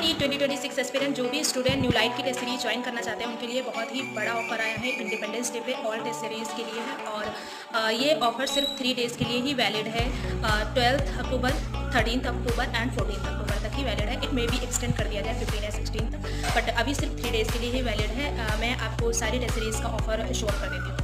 NEET 2026 aspirant जो भी student new light की टेस्ट सीरीज ज्वाइन करना चाहते हैं उनके लिए बहुत ही बड़ा ऑफर आया है। इंडिपेंडेंस डे पे ऑल टेस्ट सीरीज के लिए है और ये ऑफर सिर्फ 3 डेज़ के लिए ही वैलिड है। 12 अक्टूबर, 13 अक्टूबर एंड 14 अक्टूबर तक ही वैलिड है। इट मे बी एक्सटेंड कर दिया जाए 15 या 16 तक, बट अभी सिर्फ 3 डेज़ के लिए ही वैलिड है। मैं आपको सारी टेस्ट सीरीज का ऑफर शोर कर देती हूँ।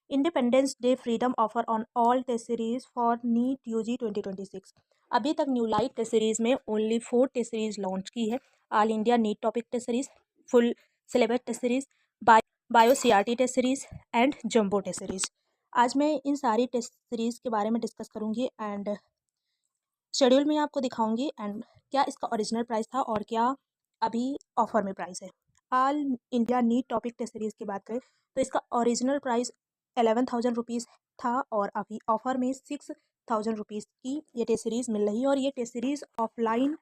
Independence day freedom offer on all test series for NEET UG 2026। अभी तक न्यू लाइट टेस्ट सीरीज में ओनली 4 टेस्ट सीरीज लॉन्च की है। All India NEET topic test series, full syllabus test series, bio CRT test series and jumbo test series. आज मैं इन सारी test series के बारे में डिस्कस करूंगी एंड शेड्यूल में आपको दिखाऊंगी एंड क्या इसका ओरिजिनल प्राइस था और क्या अभी ऑफर में प्राइस है। All India NEET topic test series की बात करें तो इसका ओरिजिनल प्राइस 11,000 रुपीज़ था और अभी ऑफर में 6,000 रुपीज़ की ये टेस्ट सीरीज़ मिल रही है और ये टेस्ट सीरीज़ ऑफलाइन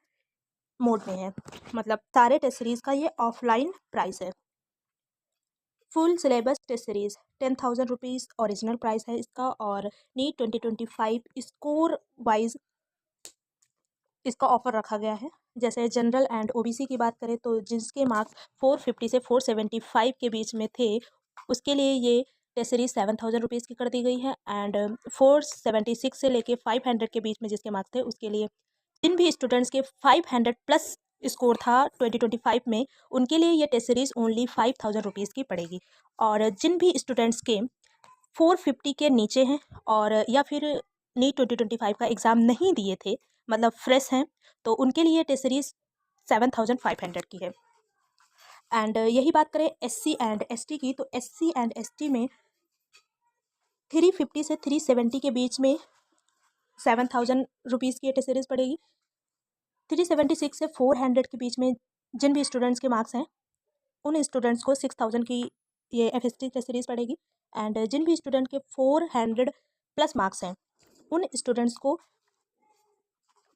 मोड में है, मतलब सारे टेस्ट सीरीज़ का ये ऑफलाइन प्राइस है। Full syllabus test series 10,000 rupees original price है इसका और नीट 2025 स्कोर वाइज इसका ऑफर रखा गया है। जैसे जनरल एंड ओबीसी की बात करें तो जिसके मार्क्स 450 से 475 के बीच में थे उसके लिए ये टेस्ट सीरीज 7,000 रुपीज़ की कर दी गई है एंड 476 से लेके 500 के बीच में जिसके मार्क्स थे उसके लिए जिन भी स्टूडेंट्स के 500 प्लस स्कोर था 2025 में उनके लिए ये टेस्ट सीरीज ओनली 5,000 रुपीज़ की पड़ेगी। और जिन भी स्टूडेंट्स के 450 के नीचे हैं और या फिर नीट 2025 का एग्ज़ाम नहीं दिए थे, मतलब फ्रेश हैं, तो उनके लिए टेस्ट सीरीज 7,500 की है। एंड यही बात करें एससी एंड एसटी की तो एससी एंड एसटी में 350 से 370 के बीच में 7,000 रुपीज़ की टेस्ट सीरीज पड़ेगी। 376 से 400 के बीच में जिन भी स्टूडेंट्स के मार्क्स हैं उन स्टूडेंट्स को 6,000 की ये एफएसटी टेस्ट सीरीज पड़ेगी एंड जिन भी स्टूडेंट के 400 प्लस मार्क्स हैं उन स्टूडेंट्स को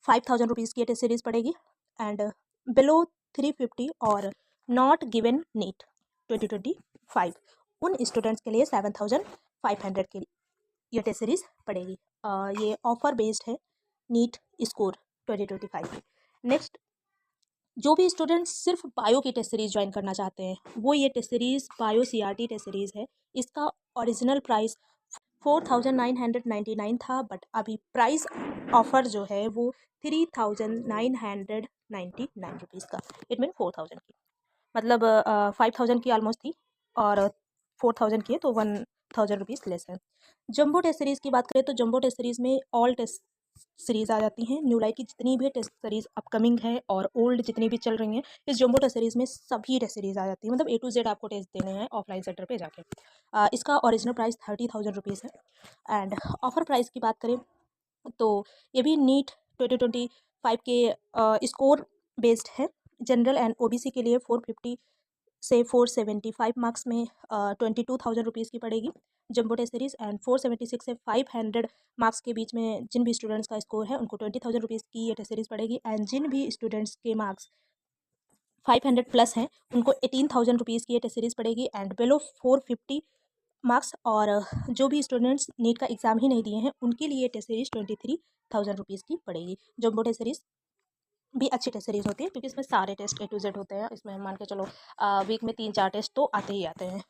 5,000 रुपीज़ की टेस्ट सीरीज पड़ेगी एंड बिलो 350 और नॉट गिवन नीट 2025 उन स्टूडेंट्स के लिए 7,500 की ये टेस्ट सीरीज पड़ेगी। ये ऑफर बेस्ड है नीट स्कोर 2025। नेक्स्ट, जो भी स्टूडेंट्स सिर्फ बायो की टेस्ट सीरीज ज्वाइन करना चाहते हैं वो ये test series bio CRT test series है। इसका ओरिजिनल प्राइस 4,999 था बट अभी प्राइस ऑफर जो है वो 3,999 रुपीज़ का, इट मीन 4,000 की, मतलब 5,000 की ऑलमोस्ट थी और 4,000 की है तो 1,000 रुपीज़ लेस है। जंबो टेस्ट सीरीज़ की बात करें तो जंबो टेस्ट सीरीज़ में ऑल टेस्ट सीरीज़ आ जाती हैं। न्यू लाइट की जितनी भी टेस्ट सीरीज़ अपकमिंग है और ओल्ड जितनी भी चल रही हैं इस जंबो टेस्ट सीरीज़ में सभी टेस्ट सीरीज़ आ जाती है, मतलब A to Z आपको टेस्ट देने हैं ऑफलाइन सेंटर पे जाके। इसका ओरिजिनल प्राइस 30,000 रुपीज़ है एंड ऑफर प्राइस की बात करें तो ये भी नीट 2025 के स्कोर बेस्ड है। जनरल एंड ओबीसी के लिए 450 से 475 मार्क्स में 22,000 रुपीज़ की पड़ेगी जंबो टेस्ट सीरीज़ एंड 476 से 500 मार्क्स के बीच में जिन भी स्टूडेंट्स का स्कोर है उनको 20,000 रुपीज़ की ये टेस्ट सीरीज़ पड़ेगी एंड जिन भी स्टूडेंट्स के मार्क्स 500 प्लस हैं उनको 18,000 रुपीज़ की ये टेस्ट सीरीज़ पड़ेगी एंड बिलो 450 मार्क्स और जो भी स्टूडेंट्स नीट का एग्ज़ाम ही नहीं दिए हैं उनके लिए टेस्ट सीरीज़ 23,000 रुपीज़ की पड़ेगी। जंबो टेस्ट सीरीज़ भी अच्छी टेस्ट सीरीज़ होती है क्योंकि इसमें सारे टेस्ट A to Z होते हैं। इसमें मान के चलो वीक में 3-4 टेस्ट तो आते ही आते हैं।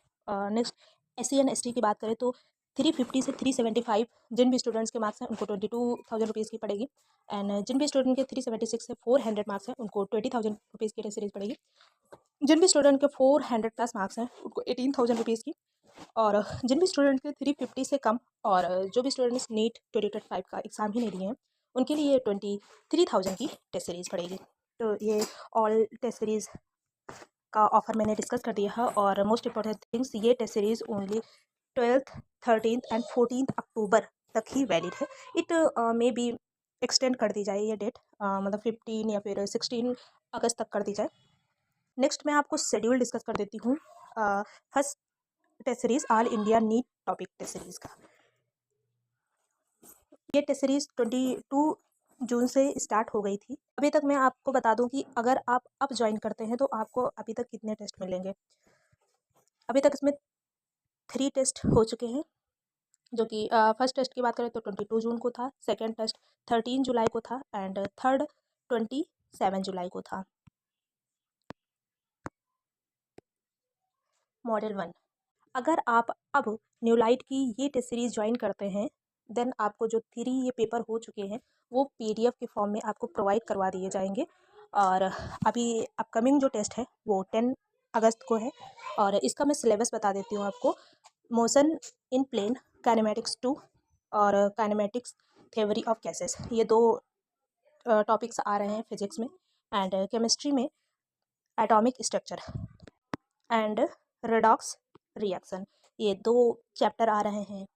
नेक्स्ट, SC एंड ST की बात करें तो 350 से 375 जिन भी स्टूडेंट्स के मार्क्स हैं उनको 22,000 रुपीज़ की पड़ेगी एंड जिन भी स्टूडेंट के 376 से 400 मार्क्स हैं उनको 20,000 रुपीज़ की टेस्ट सीरीज़ पड़ेगी। जिन भी स्टूडेंट के 400 प्लस मार्क्स हैं उनको 18,000 रुपीज़ की और जिन भी स्टूडेंट के 350 से कम और जो भी स्टूडेंट्स नीट 2025 का एग्ज़ाम ही नहीं दिए हैं उनके लिए 23,000 की टेस्ट सीरीज़ पड़ेगी। तो ये ऑल टेस्ट सीरीज़ का ऑफ़र मैंने डिस्कस कर दिया है और मोस्ट इंपॉर्टेंट थिंग्स, ये test series only 12th 13th and 14th October तक ही वैलिड है। इट मे बी एक्सटेंड कर दी जाए ये डेट, मतलब 15 या फिर 16 अगस्त तक कर दी जाए। नेक्स्ट मैं आपको शेड्यूल डिस्कस कर देती हूँ। First test series all India NEET topic test series का, ये टेस्ट सीरीज़ 22 जून से स्टार्ट हो गई थी। अभी तक मैं आपको बता दूं कि अगर आप अब ज्वाइन करते हैं तो आपको अभी तक कितने टेस्ट मिलेंगे। अभी तक इसमें 3 टेस्ट हो चुके हैं जो कि फर्स्ट टेस्ट की बात करें तो 22 जून को था, सेकेंड टेस्ट 13 जुलाई को था एंड थर्ड 7 जुलाई को था। मॉडल 1, अगर आप अब न्यू लाइट की ये टेस्ट सीरीज़ ज्वाइन करते हैं देन आपको जो 3 ये पेपर हो चुके हैं वो PDF के फॉर्म में आपको प्रोवाइड करवा दिए जाएंगे। और अभी अपकमिंग जो टेस्ट है वो 10 अगस्त को है। और इसका मैं सिलेबस बता देती हूँ आपको। मोशन इन प्लेन, काइनेमेटिक्स 2 और काइनेमेटिक्स थ्योरी ऑफ गैसेस, ये 2 टॉपिक्स आ रहे हैं फिजिक्स में। एंड केमिस्ट्री में atomic structure and redox reaction, ये 2 चैप्टर आ रहे हैं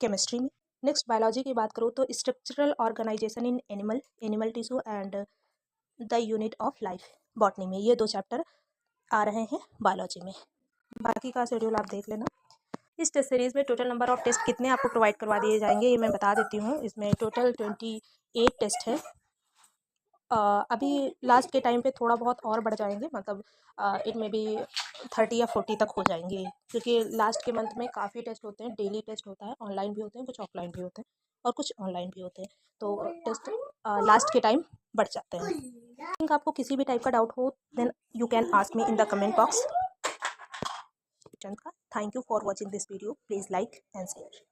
केमिस्ट्री में। नेक्स्ट बायोलॉजी की बात करूँ तो structural organisation in animal tissue and the unit of life, botany में ये 2 चैप्टर आ रहे हैं बायोलॉजी में। बाकी का शेड्यूल आप देख लेना। इस टेस्ट सीरीज़ में टोटल नंबर ऑफ टेस्ट कितने आपको प्रोवाइड करवा दिए जाएंगे ये मैं बता देती हूँ। इसमें टोटल 28 टेस्ट है। अभी लास्ट के टाइम पे थोड़ा बहुत और बढ़ जाएंगे, मतलब इट में भी 30 या 40 तक हो जाएंगे, क्योंकि लास्ट के मंथ में काफ़ी टेस्ट होते हैं। डेली टेस्ट होता है, ऑनलाइन भी होते हैं, कुछ ऑफलाइन भी होते हैं और कुछ ऑनलाइन भी होते हैं। तो टेस्ट लास्ट के टाइम बढ़ जाते हैं। थिंक आपको किसी भी टाइप का डाउट हो then you can ask me in the comment box. Thank you for watching this video, please like and share.